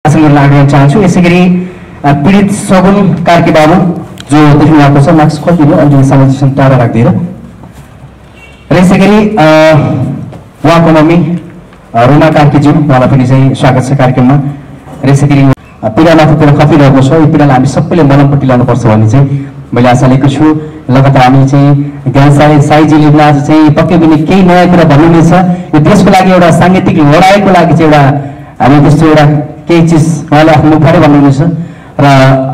लाग्न चाहन्छु। यसैगरी पीडित सगुन कार्की बाबु जो देख्नु भएको छ, मास्क खोलिदिनु अलि सामाजिक टाढा राख्दिएर। र यसैगरी उहाँको मम्मी रुमा कार्कीज्यू, उहाँलाई पनि चाहिँ स्वागत छ कार्यक्रममा। र यसैगरी पीडामाथितिर खपिरहेको छ, यो पीडालाई हामी सबैले मलमपट्टि लानुपर्छ भन्ने चाहिँ मैले आशा लिएको छु। लगातार हामी चाहिँ ज्ञान साईजीले आज चाहिँ पक्कै पनि केही नयाँ कुरा भन्नुहुनेछ। यो देशको लागि एउटा साङ्गीतिक लडाइँको लागि चाहिँ एउटा हामी त्यस्तो एउटा केही चिज उहाँले आफ्नो मुखबाटै भन्नुहुनेछ। र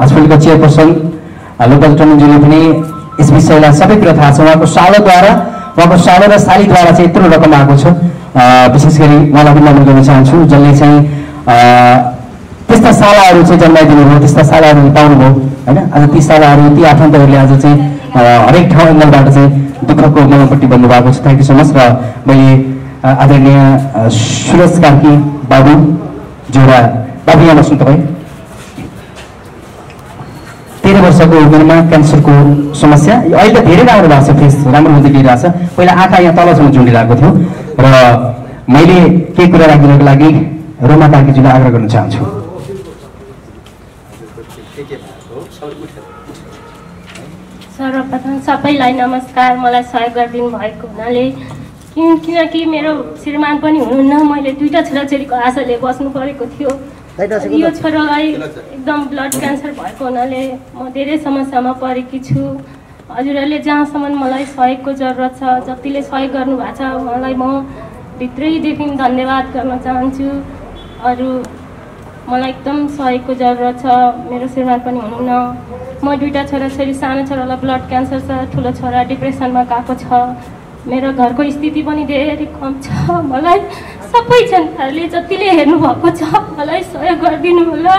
हस्पिटलको चेयरपर्सन लोकल टोमिनज्यूले पनि यस विषयलाई सबै कुरा थाहा छ। उहाँको सालो र सालीद्वारा चाहिँ यत्रो रकम आएको छ। विशेष गरी उहाँलाई पनि नमन गर्न चाहन्छु, जसले चाहिँ त्यस्ता सालाहरू चाहिँ जन्माइदिनु भयो, त्यस्ता सालाहरू पाउनुभयो होइन। आज ती सालाहरू, ती आफन्तहरूले आज चाहिँ हरेक ठाउँ एङ्गलबाट चाहिँ दुःखको मलमपट्टि बन्नु भएको छ। Thank you so much. र मैले आदरणीय सुरज कार्की बाबु जोडा बाबु, यहाँ बस्नु तपाईँ। 13 वर्षको उमेरमा क्यान्सरको समस्या, अहिले त धेरै राम्रो भएको छ, फेस राम्रो हुँदै गइरहेछ। पहिला आँखा यहाँ तलसम्म झुन्डिरहेको थियो। र मैले केही कुरा राखिदिनको लागि रोमा कार्कीज्यूलाई आग्रह गर्न चाहन्छु। सर्वप्रथम सबैलाई नमस्कार। मलाई सहयोग गरिदिनु भएको हुनाले, किनकि मेरो श्रीमान पनि हुनुहुन्न, मैले दुईवटा छोराछोरीको आशाले बस्नु परेको थियो। यो छोरालाई एकदम ब्लड क्यान्सर भएको हुनाले म धेरै समस्यामा परेकी छु। हजुरहरूले जहाँसम्म मलाई सहयोगको जरुरत छ, जतिले सहयोग गर्नुभएको छ उहाँलाई म भित्रैदेखि धन्यवाद गर्न चाहन्छु। अरू मलाई एकदम सहयोगको जरुरत छ। मेरो श्रीमान पनि हुनुहुन्न, म दुईवटा छोराछोरी, सानो छोरालाई ब्लड क्यान्सर छ, ठुलो छोरा डिप्रेसनमा गएको छ। मेरो घरको स्थिति पनि धेरै कम छ। मलाई सबै जनताहरूले जतिले हेर्नुभएको छ मलाई सहयोग गरिदिनु होला।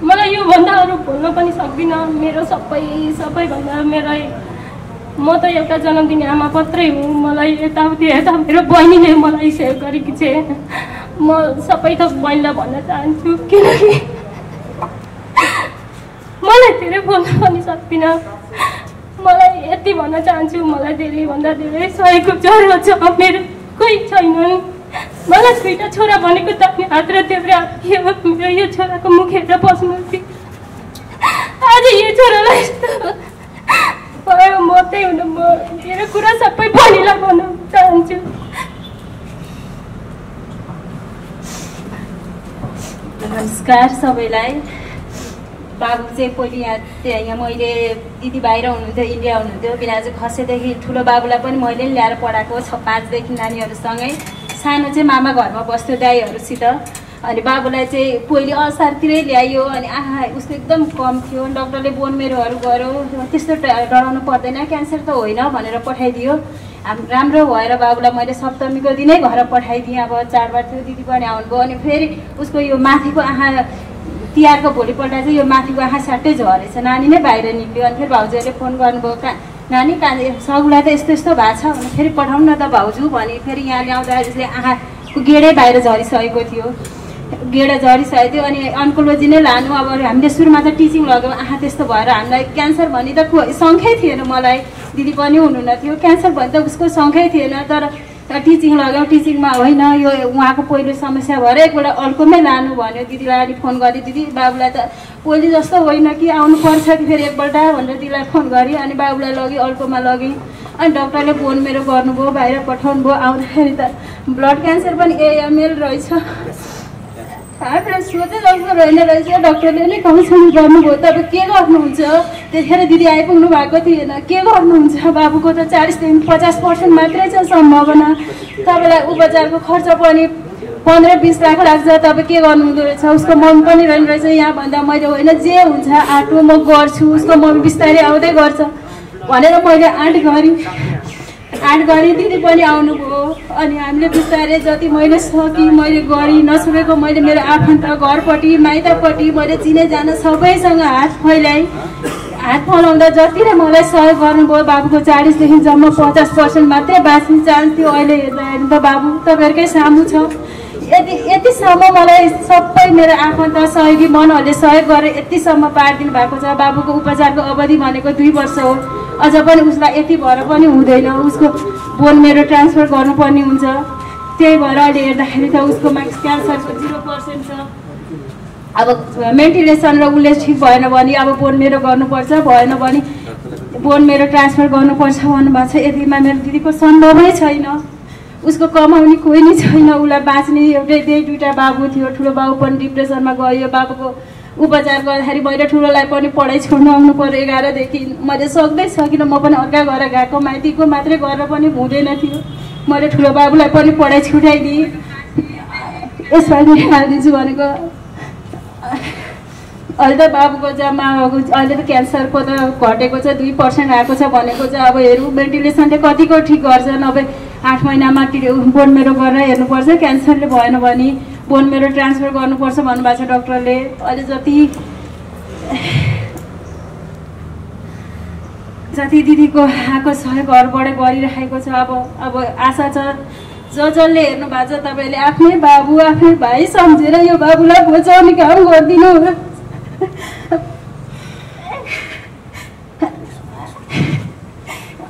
मलाई योभन्दा अरू भन्न पनि सक्दिनँ। मेरो सबैभन्दा म त एउटा जन्म दिने आमा मात्रै हुँ। मलाई यताउति हेर्दा मेरो बहिनीले मलाई सहयोग गरेकी छे। म सबै थोक बहिनीलाई भन्न चाहन्छु, किनकि मलाई धेरै भन्न पनि सक्दिनँ। मलाई यति भन्न चाहन्छु, मलाई धेरैभन्दा धेरै सहयोगको जरुरत छ। मेरो कोही छैनन्। मलाई दुईवटा छोरा भनेको त हात र देब्रे हात थियो। मेरो यो छोराको मुख हेरेर बस्नुहुन्थ्यो। आज यो छोरालाई यस्तो भयो, म त्यही हुन म मेरो कुरा सबै बहिनीलाई भन्न चाहन्छु। नमस्कार सबैलाई। बाबु चाहिँ पहिले यहाँ मैले दिदी बाहिर हुनुहुन्थ्यो, इन्डिया हुनुहुन्थ्यो। बिना चाहिँ खसेदेखि ठुलो बाबुलाई पनि मैले ल्याएर पढाएको 5देखि नानीहरूसँगै। सानो चाहिँ मामा घरमा बस्थ्यो दाईहरूसित। अनि बाबुलाई चाहिँ पहिले असारतिरै ल्यायो। अनि उसको एकदम कम थियो। डक्टरले बोन मेरोहरू गर्यो, त्यस्तो डराउनु पर्दैन, क्यान्सर त होइन भनेर पठाइदियो। राम्रो भएर बाबुलाई मैले सप्तमीको दिनै घर पठाइदिएँ। अब चाडबाड थियो, दिदी पनि आउनुभयो। अनि फेरि उसको यो माथिको आँखा तिहारको भोलिपल्ट चाहिँ यो माथिको आँखा स्याट्टै झरेछ, नानी नै बाहिर निक्ल्यो। अनि फेरि भाउजूहरूले फोन गर्नुभयो, नानी सगुलाई त यस्तो यस्तो भएको छ भने फेरि पठाउनु न त भाउजू भने। फेरि यहाँ ल्याउँदा यसले आँखाको गेडै बाहिर झरिसकेको थियो, गेडा झरिसकेको थियो। अनि अन्कोलोजी नै लानु। अब हामीले सुरुमा त टिचिङ लग्यौँ, आँखा त्यस्तो भएर हामीलाई क्यान्सर भन्ने त शङ्कै थिएन। मलाई दिदी पनि हुनुहुन्न थियो, क्यान्सर भन्ने त उसको शङ्कै थिएन। तर टिचिङ लग्यौँ, टिचिङमा होइन यो उहाँको पहिलो समस्या भएर एकपल्ट अल्कोमै लानु भन्यो। दिदीलाई अनि फोन गरेँ, दिदी बाबुलाई त पहिले जस्तो होइन कि आउनुपर्छ कि फेरि एकपल्ट भनेर दिदीलाई फोन गरेँ। अनि बाबुलाई लगेँ, अल्कोमा लगेँ। अनि डक्टरले बोन मेरो गर्नुभयो, बाहिर पठाउनु भयो। आउँदाखेरि त ब्लड क्यान्सर पनि AML रहेछ। आफूलाई सोचेँ जस्तो रहेन रहेछ। डक्टरले नै काउन्सिलिङ गर्नुभयो। तपाईँ के गर्नुहुन्छ? त्यतिखेर दिदी आइपुग्नु भएको थिएन। के गर्नुहुन्छ? बाबुको त 40देखि 50% मात्रै छ सम्भावना। तपाईँलाई उपचारको खर्च पनि 15-20 लाख लाग्छ। तपाईँ के गर्नुहुँदो रहेछ? उसको मम्मी पनि रहनु रहेछ यहाँ भन्दा मैले होइन जे हुन्छ आँटो म गर्छु, उसको मम्मी बिस्तारै आउँदै गर्छ भनेर मैले आँट गरेँ। दिदी पनि आउनुभयो। अनि हामीले बिस्तारै जति मैले सकेँ मैले गरेँ, नसकेको मैले मेरो आफन्त घरपट्टि माइतपट्टि मैले चिने जान सबैसँग हात फैलाएँ। हात फैलाउँदा जतिले मलाई सहयोग गर्नुभयो। बाबुको 40देखि जम्मा 50% मात्रै बाँच्ने चान्स थियो। अहिले हेर्दाखेरि त बाबु तपाईँहरूकै सामु छ। यतिसम्म मलाई सबै मेरो आफन्त सहयोगी मनहरूले सहयोग गरेर यतिसम्म पारिदिनु भएको छ। बाबुको उपचारको अवधि भनेको 2 वर्ष हो। अझ पनि उसलाई यति भएर पनि हुँदैन। उसको बोन मेरो ट्रान्सफर गर्नुपर्ने हुन्छ। त्यही भएर अहिले हेर्दाखेरि त उसको मार्क्स क्यान्सरको 0% छ। अब मेन्टिनेसन र उसले ठिक भएन भने अब बोन मेरो गर्नुपर्छ, भएन भने बोन मेरो ट्रान्सफर गर्नुपर्छ भन्नुभएको छ। यतिमा मेरो दिदीको सम्भवै छैन, उसको कमाउने कोही नै छैन, उसलाई बाँच्ने एउटै दुईवटा बाबु थियो। ठुलो बाबु पनि डिप्रेसनमा गयो, बाबुको उपचार गर्दाखेरि मैले ठुलोलाई पनि पढाइ छोड्नु आउनु पऱ्यो 11 देखि। मैले सक्दै सकिनँ, म पनि अर्का घर गएको, माइतीको मात्रै गरेर पनि हुँदैन थियो। मैले ठुलो बाबुलाई पनि पढाइ छुट्याइदिएँ। यसमा हालिदिन्छु भनेको अहिले त बाबुको जम्मा अहिले त क्यान्सरको त घटेको छ, 2% आएको छ भनेको छ। अब हेरौँ भेन्टिलेसनले कतिको ठिक गर्छन्। अब 8 महिनामा बोन मेरो गरेर हेर्नुपर्छ, क्यान्सरले भएन भने बोन मेरो ट्रान्सफर गर्नुपर्छ भन्नुभएको छ डक्टरले। अहिले जति दिदीको आएको सहयोग घरबाटै गरिरहेको छ। अब आशा छ जसले हेर्नु भएको छ तपाईँले आफ्नै बाबु आफ्नै भाइ सम्झेर यो बाबुलाई बचाउने काम गरिदिनु।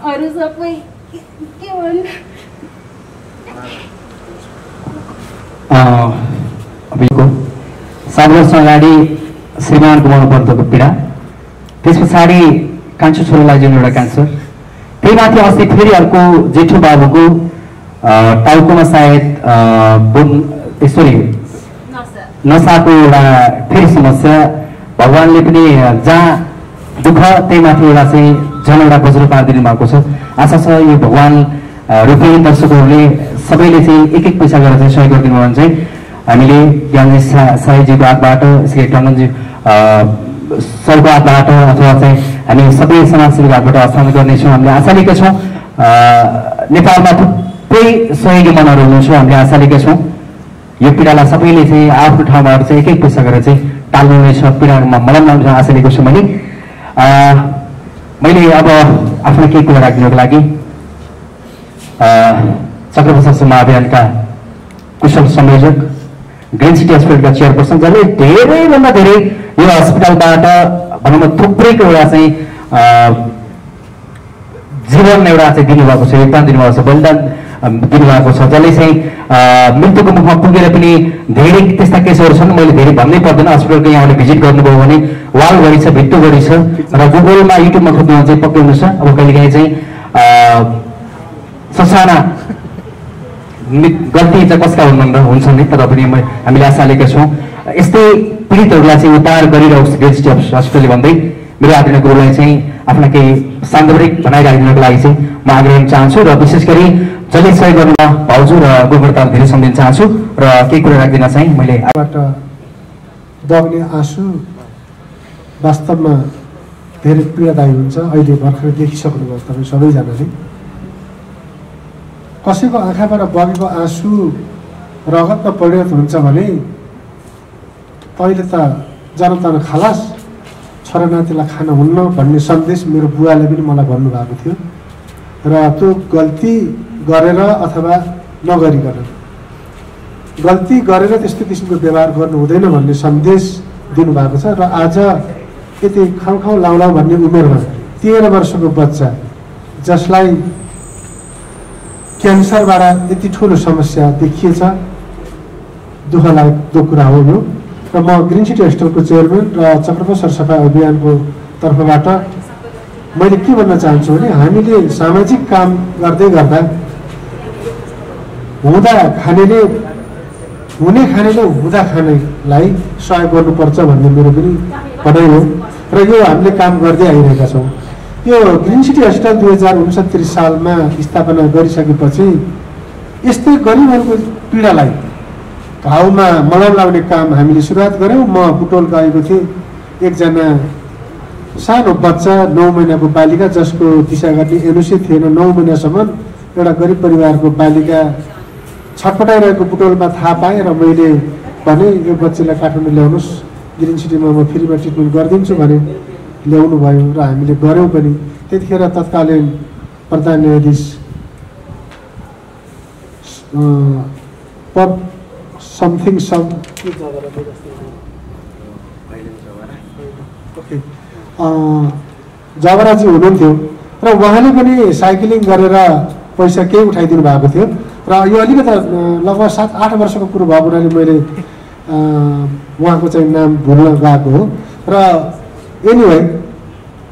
अरू सबै के भन्नु, अबको 7 वर्ष अगाडि श्रीमान गुमाउनु परेको पीडा, त्यस पछाडि कान्छो छोरालाई जुन एउटा क्यान्सर, त्यही माथि अस्ति फेरि अर्को जेठो बाबुको टाउकोमा सायद नसाको एउटा फेरि समस्या। भगवान्ले पनि जहाँ दुःख त्यही माथि एउटा चाहिँ झन् एउटा बज्र पारिदिनु भएको छ। आशा छ यो भगवान् रूपी दर्शकहरूले सबैले चाहिँ एक पैसा गरेर चाहिँ सहयोग गरिदिनु भने चाहिँ हामीले ज्ञानजी साईजीको हातबाट, यसै टन्डनजी सरको हातबाट अथवा चाहिँ हामी सबै समाजसेवीको हातबाट हस्तान्तरण गर्नेछौँ। हामीले आशा लिएका छौँ नेपालमा थुप्रै सहयोगी मनहरू हुनुहुन्छ। हामीले आशा लिएका छौँ यो पीडालाई सबैले चाहिँ आफ्नो ठाउँबाट चाहिँ एक पैसा गरेर चाहिँ टाल्नु हुनेछ, पीडामा मलम लाउने आशा लिएको छु। मैले अब आफ्नो केही कुरा राखिदिनुको लागि चक्रप्रसाद महाअभियानका कुशल संयोजक, ग्रिन सिटी हस्पिटलका चेयरपर्सन, जसले धेरैभन्दा धेरै यो हस्पिटलबाट भनौँ न थुप्रैको एउटा चाहिँ जीवन एउटा चाहिँ दिनुभएको छ, योगदान दिनुभएको छ, बलिदान दिनुभएको छ, जसले चाहिँ मृत्युको मुखमा पुगेर पनि धेरै त्यस्ता केसहरू छन्। मैले धेरै भन्नै पर्दैन, हस्पिटलको यहाँले भिजिट गर्नुभयो भने वाल गरी छ, भित्तो गरी छ र गुगलमा युट्युबमा खोज्नु चाहिँ पक्कै हुनुहुन्छ। अब कहिलेकाहीँ चाहिँ ससाना गल्ती चाहिँ कसका हुन्छन् नि, तर पनि हामीले आशा लिएका छौँ यस्तै पीडितहरूलाई चाहिँ उद्धार गरिरहोस् ग्रिन सिटी हस्पिटलले भन्दै मेरो आदरणीय गुरुलाई चाहिँ आफ्ना केही सान्दर्भिक भनाइराखिदिनको लागि चाहिँ म आग्रह गर्न चाहन्छु र विशेष गरी जसले सहयोग गर्नुमा भाउजू र गुरुप्रताप धेरै सम्झिन चाहन्छु र केही कुरा राख्दिन चाहिँ मैले बग्ने आँसु वास्तवमा धेरै पीडादायी हुन्छ। अहिले भर्खर देखिसक्नुभयो तपाईँ सबैजनाले, कसैको आँखाबाट बगेको आँसु रगतमा परिणत हुन्छ भने अहिले त जनता खलास, छोरानातिलाई खान हुन्न भन्ने सन्देश मेरो बुवाले पनि मलाई भन्नुभएको थियो र त्यो गल्ती गरेर अथवा नगरिकन, गल्ती गरेर त्यस्तो किसिमको व्यवहार गर्नु हुँदैन भन्ने सन्देश दिनुभएको छ। र आज यति खाउँ लाउला भन्ने उमेरमा 13 वर्षको बच्चा जसलाई क्यान्सरबाट यति ठुलो समस्या देखिएछ, दुःख लाग्दो कुरा हो यो। र म ग्रिन सिटी हस्पिटलको चेयरम्यान र चक्रप्रसाद सरसफाइ अभियानको तर्फबाट मैले के भन्न चाहन्छु भने हामीले सामाजिक काम गर्दै गर्दा हुँदा खानेले हुने खानेले हुँदा खानेलाई सहयोग गर्नुपर्छ भन्ने मेरो पनि भनाइ हो र यो हामीले काम गर्दै आइरहेका छौँ। यो ग्रिन सिटी हस्पिटल 2069 सालमा स्थापना गरिसकेपछि यस्तै गरिबहरूको पीडालाई घाउमा मलम लाउने काम हामीले सुरुवात गऱ्यौँ। म बुटोल गएको थिएँ, एकजना सानो बच्चा 9 महिनाको बालिका जसको दिशा गर्ने एनओसी थिएन, 9 महिनासम्म एउटा गरिब परिवारको बालिका छटपटाइरहेको बुटोलमा थाहा पाएँ र मैले भने यो बच्चीलाई काठमाडौँ ल्याउनुहोस्, ग्रिन सिटीमा म फ्रीमा ट्रिटमेन्ट गरिदिन्छु भने ल्याउनु भयो र हामीले गऱ्यौँ पनि। त्यतिखेर तत्कालीन प्रधान न्यायाधीश जवराजी हुनुहुन्थ्यो र उहाँले पनि साइक्लिङ गरेर पैसा केही उठाइदिनु भएको थियो र यो अलिकति लगभग 7-8 वर्षको कुरो भएको हुनाले मैले उहाँको चाहिँ नाम भुल्न गएको हो। र एनिवे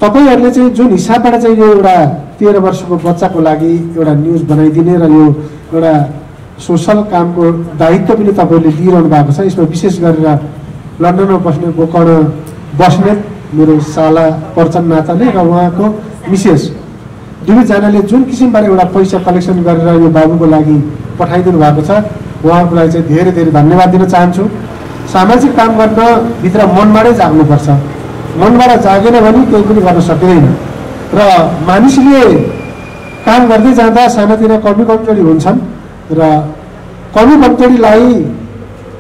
तपाईँहरूले चाहिँ जुन हिसाबबाट चाहिँ यो एउटा 13 वर्षको बच्चाको लागि एउटा न्युज बनाइदिने र यो एउटा सोसल कामको दायित्व पनि तपाईँहरूले लिइरहनु भएको छ। यसमा विशेष गरेर लन्डनमा बस्ने गोकर्ण बस्नेत मेरो साला पर्चन नाताले र उहाँको मिसेस दुवैजनाले जुन किसिमबाट एउटा पैसा कलेक्सन गरेर यो बाबुको लागि पठाइदिनु भएको छ, उहाँको लागि चाहिँ धेरै धेरै धन्यवाद दिन चाहन्छु। सामाजिक काम गर्न भित्र मनबाटै जाग्नुपर्छ, मनबाट जागेन भने केही पनि गर्न सकिँदैन। र मानिसले काम गर्दै जाँदा सानातिना कमी कमजोरी हुन्छन् र कमी कमजोरीलाई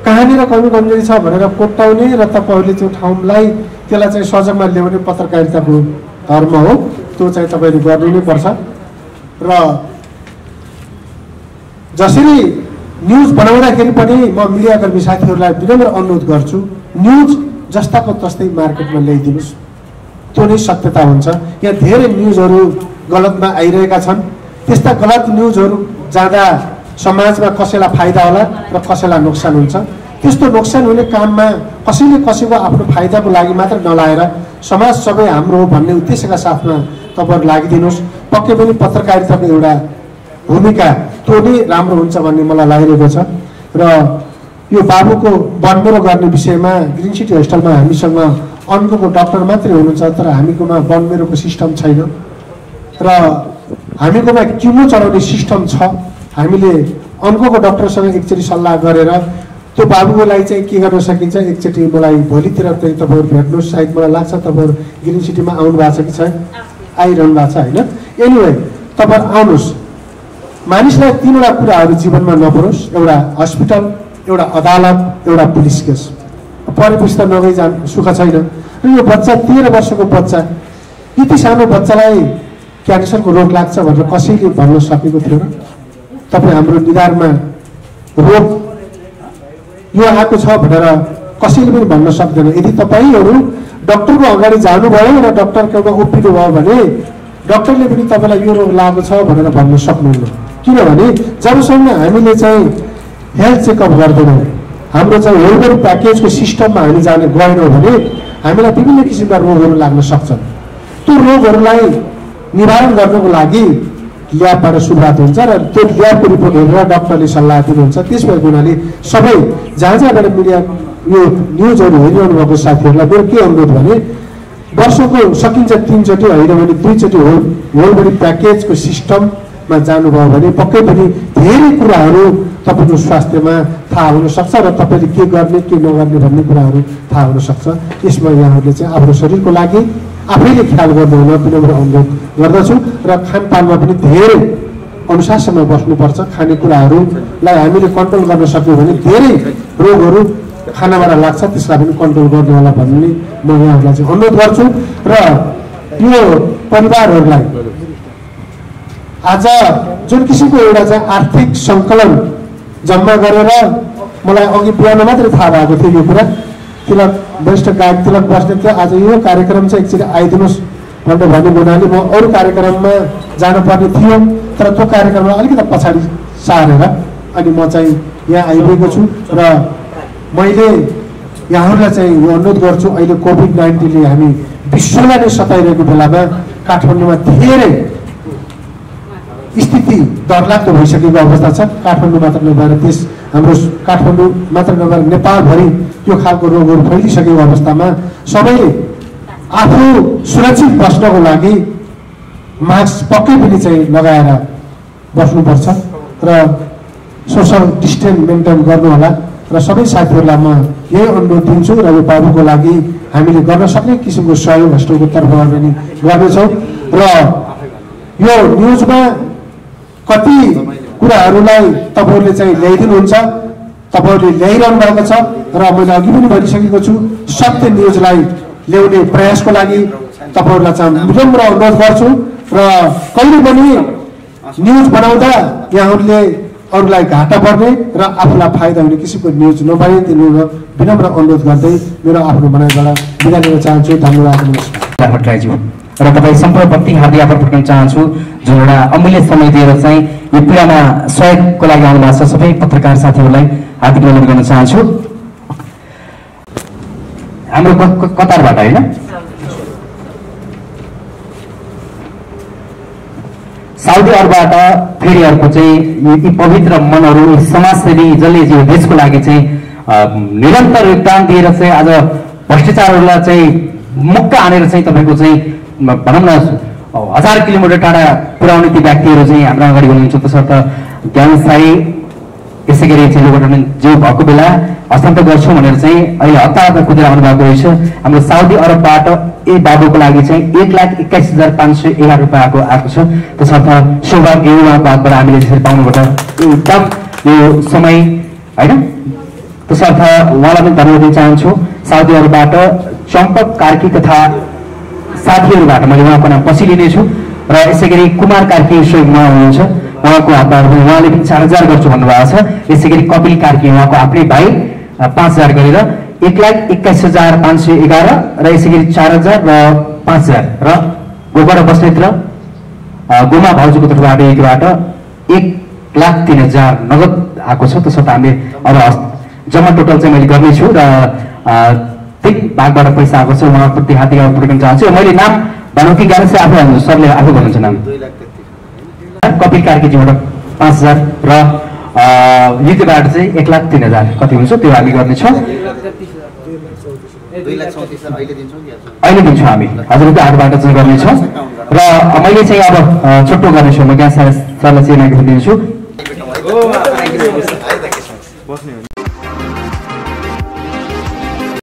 कहाँनिर कमी कमजोरी छ भनेर कोट्याउने र तपाईँहरूले त्यो ठाउँलाई त्यसलाई चाहिँ सजगमा ल्याउने पत्रकारिताको धर्म हो। त्यो चाहिँ तपाईँले गर्नु नै पर्छ। र जसरी न्युज बनाउँदाखेरि पनि म मिडियाकर्मी साथीहरूलाई विनम्र अनुरोध गर्छु, न्युज जस्ताको तस्तै मार्केटमा ल्याइदिनुहोस्, त्यो नै सत्यता हुन्छ। यहाँ धेरै न्युजहरू गलतमा आइरहेका छन्। त्यस्ता गलत न्युजहरू जाँदा समाजमा कसैलाई फाइदा होला र कसैलाई नोक्सान हुन्छ। त्यस्तो नोक्सान हुने काममा कसैले कसैको आफ्नो फाइदाको लागि मात्र नलाएर समाज सबै हाम्रो हो भन्ने उद्देश्यका साथमा तपाईँहरू लागिदिनुहोस्। पक्कै पनि पत्रकारिताको एउटा भूमिका त्यो नै राम्रो हुन्छ भन्ने मलाई लागिरहेको छ। र यो बाबुको बनमेरो गर्ने विषयमा ग्रिन सिटी होस्टलमा हामीसँग अन्कोको डाक्टर मात्रै हुनुहुन्छ, तर हामीकोमा बनमेरोको सिस्टम छैन र हामीकोमा किमो चढाउने सिस्टम छ। हामीले अन्कोको डाक्टरसँग एकचोटि सल्लाह गरेर त्यो बाबुको लागि चाहिँ के गर्न सकिन्छ एकचोटि मलाई भोलितिर चाहिँ तपाईँहरू भेट्नुहोस्। सायद मलाई लाग्छ तपाईँहरू ग्रिन सिटीमा आउनु भएको छ कि छैन, आइरहनु भएको छ होइन। एनिवे तपाईँहरू आउनुहोस्। मानिसलाई 3वटा कुराहरू जीवनमा नपरोस्, एउटा हस्पिटल, एउटा अदालत, एउटा पुलिस केस। परेपछि त नगई जानु सुख छैन। र यो बच्चा 13 वर्षको बच्चा, यति सानो बच्चालाई क्यान्सरको रोग लाग्छ भनेर कसैले भन्न सकेको थियो र? तपाईँ हाम्रो निधारमा रोग यो आएको छ भनेर कसैले पनि भन्न सक्दैन। यदि तपाईँहरू डक्टरको अगाडि जानुभयो र डक्टरको उभिनु भयो भने डक्टरले पनि तपाईँलाई यो रोग लागेको छ भनेर भन्न सक्नुहुन्न। किनभने जबसम्म हामीले चाहिँ हेल्थ चेकअप गर्दैनौँ, हाम्रो चाहिँ होल बडी प्याकेजको सिस्टममा हामी जाने गएनौँ भने हामीलाई विभिन्न किसिमका रोगहरू लाग्न सक्छन्। त्यो रोगहरूलाई निवारण गर्नको लागि ल्याबबाट सुरुवात हुन्छ र त्यो ल्याबको रिपोर्ट हेरेर डक्टरले सल्लाह दिनुहुन्छ। त्यस भएको हुनाले सबै जहाँ जहाँबाट मिडिया यो न्युजहरू हेरिरहनु भएको साथीहरूलाई मेरो के अनुरोध भने वर्षको सकिन्छ 3 चोटि होइन भने 2 चोटि होल बडी प्याकेजको सिस्टममा जानुभयो भने पक्कै पनि धेरै कुराहरू तपाईँको स्वास्थ्यमा थाहा हुनसक्छ र तपाईँले के गर्ने के नगर्ने भन्ने कुराहरू थाहा हुनसक्छ। यसमा यहाँहरूले चाहिँ आफ्नो शरीरको लागि आफैले ख्याल गर्नुहुन विनम्र अनुरोध गर्दछु र खानपानमा पनि धेरै अनुशासनमा बस्नुपर्छ। खानेकुराहरूलाई हामीले कन्ट्रोल गर्न सक्यौँ भने धेरै रोगहरू खानाबाट लाग्छ, त्यसलाई पनि कन्ट्रोल गर्नु होला भन्ने म यहाँहरूलाई चाहिँ अनुरोध गर्छु। र यो परिवारहरूलाई आज जुन किसिमको एउटा चाहिँ आर्थिक सङ्कलन जम्मा गरेर मलाई अघि बिहान मात्रै थाहा भएको थियो यो कुरा, तिलक वरिष्ठ गायक तिलक बस्ने थियो, आज यो कार्यक्रम चाहिँ एकचोटि आइदिनुहोस् भनेर भनेको हुनाले म अरू कार्यक्रममा जानुपर्ने थियो, तर त्यो कार्यक्रममा अलिकति पछाडि सारेर अनि म चाहिँ यहाँ आइरहेको छु। र मैले यहाँहरूलाई चाहिँ यो अनुरोध गर्छु, अहिले कोभिड-19ले हामी विश्वलाई नै सताइरहेको बेलामा काठमाडौँमा धेरै स्थिति डरलाग्दो भइसकेको अवस्था छ। काठमाडौँ मात्र नभएर देश हाम्रो काठमाडौँ मात्र नभएर नेपालभरि यो खालको रोगहरू फैलिसकेको अवस्थामा सबैले आफू सुरक्षित बस्नको लागि मास्क पक्कै पनि चाहिँ लगाएर बस्नुपर्छ र सोसल डिस्टेन्स मेन्टेन गर्नुहोला। र सबै साथीहरूलाई म यही अनुरोध दिन्छु र यो बाबुको लागि हामीले गर्न सक्ने किसिमको सहयोग होस्टलको तर्फबाट पनि गर्नेछौँ। र यो न्युजमा कति कुराहरूलाई तपाईँहरूले चाहिँ ल्याइदिनुहुन्छ, तपाईँहरूले ल्याइरहनु भएको छ र मैले अघि पनि भनिसकेको छु, सत्य न्युजलाई ल्याउने प्रयासको लागि तपाईँहरूलाई चाहिँ विनम्र अनुरोध गर्छु। र कहिले पनि न्युज बनाउँदा यहाँहरूले अरूलाई घाटा पर्ने र आफूलाई फाइदा हुने किसिमको न्युज नबनाइदिनु विनम्र अनुरोध गर्दै मेरो आफ्नो भनाइबाट बिदा लिन चाहन्छु। धन्यवाद, नमस्कार। र तपाईँ सम्पूर्णप्रति हार्दिक आभार प्रकट गर्न चाहन्छु, जुन एउटा अमूल्य समय दिएर चाहिँ यो पीडामा सहयोगको लागि आउनु भएको छ। सबै पत्रकार साथीहरूलाई हार्दिक धन्यवाद गर्न चाहन्छु। हाम्रो कतारबाट होइन साउदी अरबबाट फेरि अर्को चाहिँ यी पवित्र मनहरू समाजसेवी जसले यो देशको लागि चाहिँ निरन्तर योगदान दिएर चाहिँ आज भ्रष्टाचारहरूलाई चाहिँ मुक्का हानेर चाहिँ तपाईँको चाहिँ भनौँ न 1000 किलोमिटर टाढा पुर्याउने ती व्यक्तिहरू चाहिँ हाम्रो अगाडि हुनुहुन्छ। तसर्थ ज्ञान साई यसै गरी चाहिँ लोकटन जो भएको बेला हस्तान्तर गर्छौँ भनेर चाहिँ अहिले हतार कुदेर आउनु भएको रहेछ। हाम्रो साउदी अरबबाट यही बाबुको लागि चाहिँ 1,21,511 रुपियाँको आएको छ। तसर्थ सौभाग्य उहाँको हातबाट हामीले त्यसरी पाउनुबाट एकदम यो समय होइन। तसर्थ उहाँलाई पनि धन्यवाद दिन चाहन्छु। साउदी अरबबाट चम्पक कार्की तथा साथीहरूबाट मैले उहाँको नाम पछि लिनेछु र यसै गरी कुमार कार्की सहयोग उहाँ हुनुहुन्छ, उहाँको हातबाट उहाँले पनि 4,000 गर्छु भन्नुभएको छ। यसै गरी कपिल कार्की उहाँको आफ्नै भाइ 5,000 गरेर 1,21,511 र यसै गरी 4,000 र 5,000 र गोबर बस्नेत र गोमा भाउजूको तर्फबाट एकबाट 1,03,000 नगद आएको छ। तसर्थ हामीले अब जम्मा टोटल चाहिँ मैले गर्नेछु र 3 भागबाट पैसा आएको छ। उहाँप्रति हार्दिक पुर्याउन चाहन्छु। मैले नाम भनौँ कि गाह्रो चाहिँ आफै भन्नु, सरले आफै भन्नुहुन्छ नाम। कपिल कार्कीजीबाट 5,000 र युद्धबाट चाहिँ 1,03,000 कति हुन्छ त्यो हामी गर्नेछौँ। अहिले दिन्छौँ हामी हजुरको हातबाट चाहिँ गर्नेछौँ र मैले चाहिँ अब छुट्टो गर्नेछु। म यहाँ सरलाई चाहिँ दिन्छु।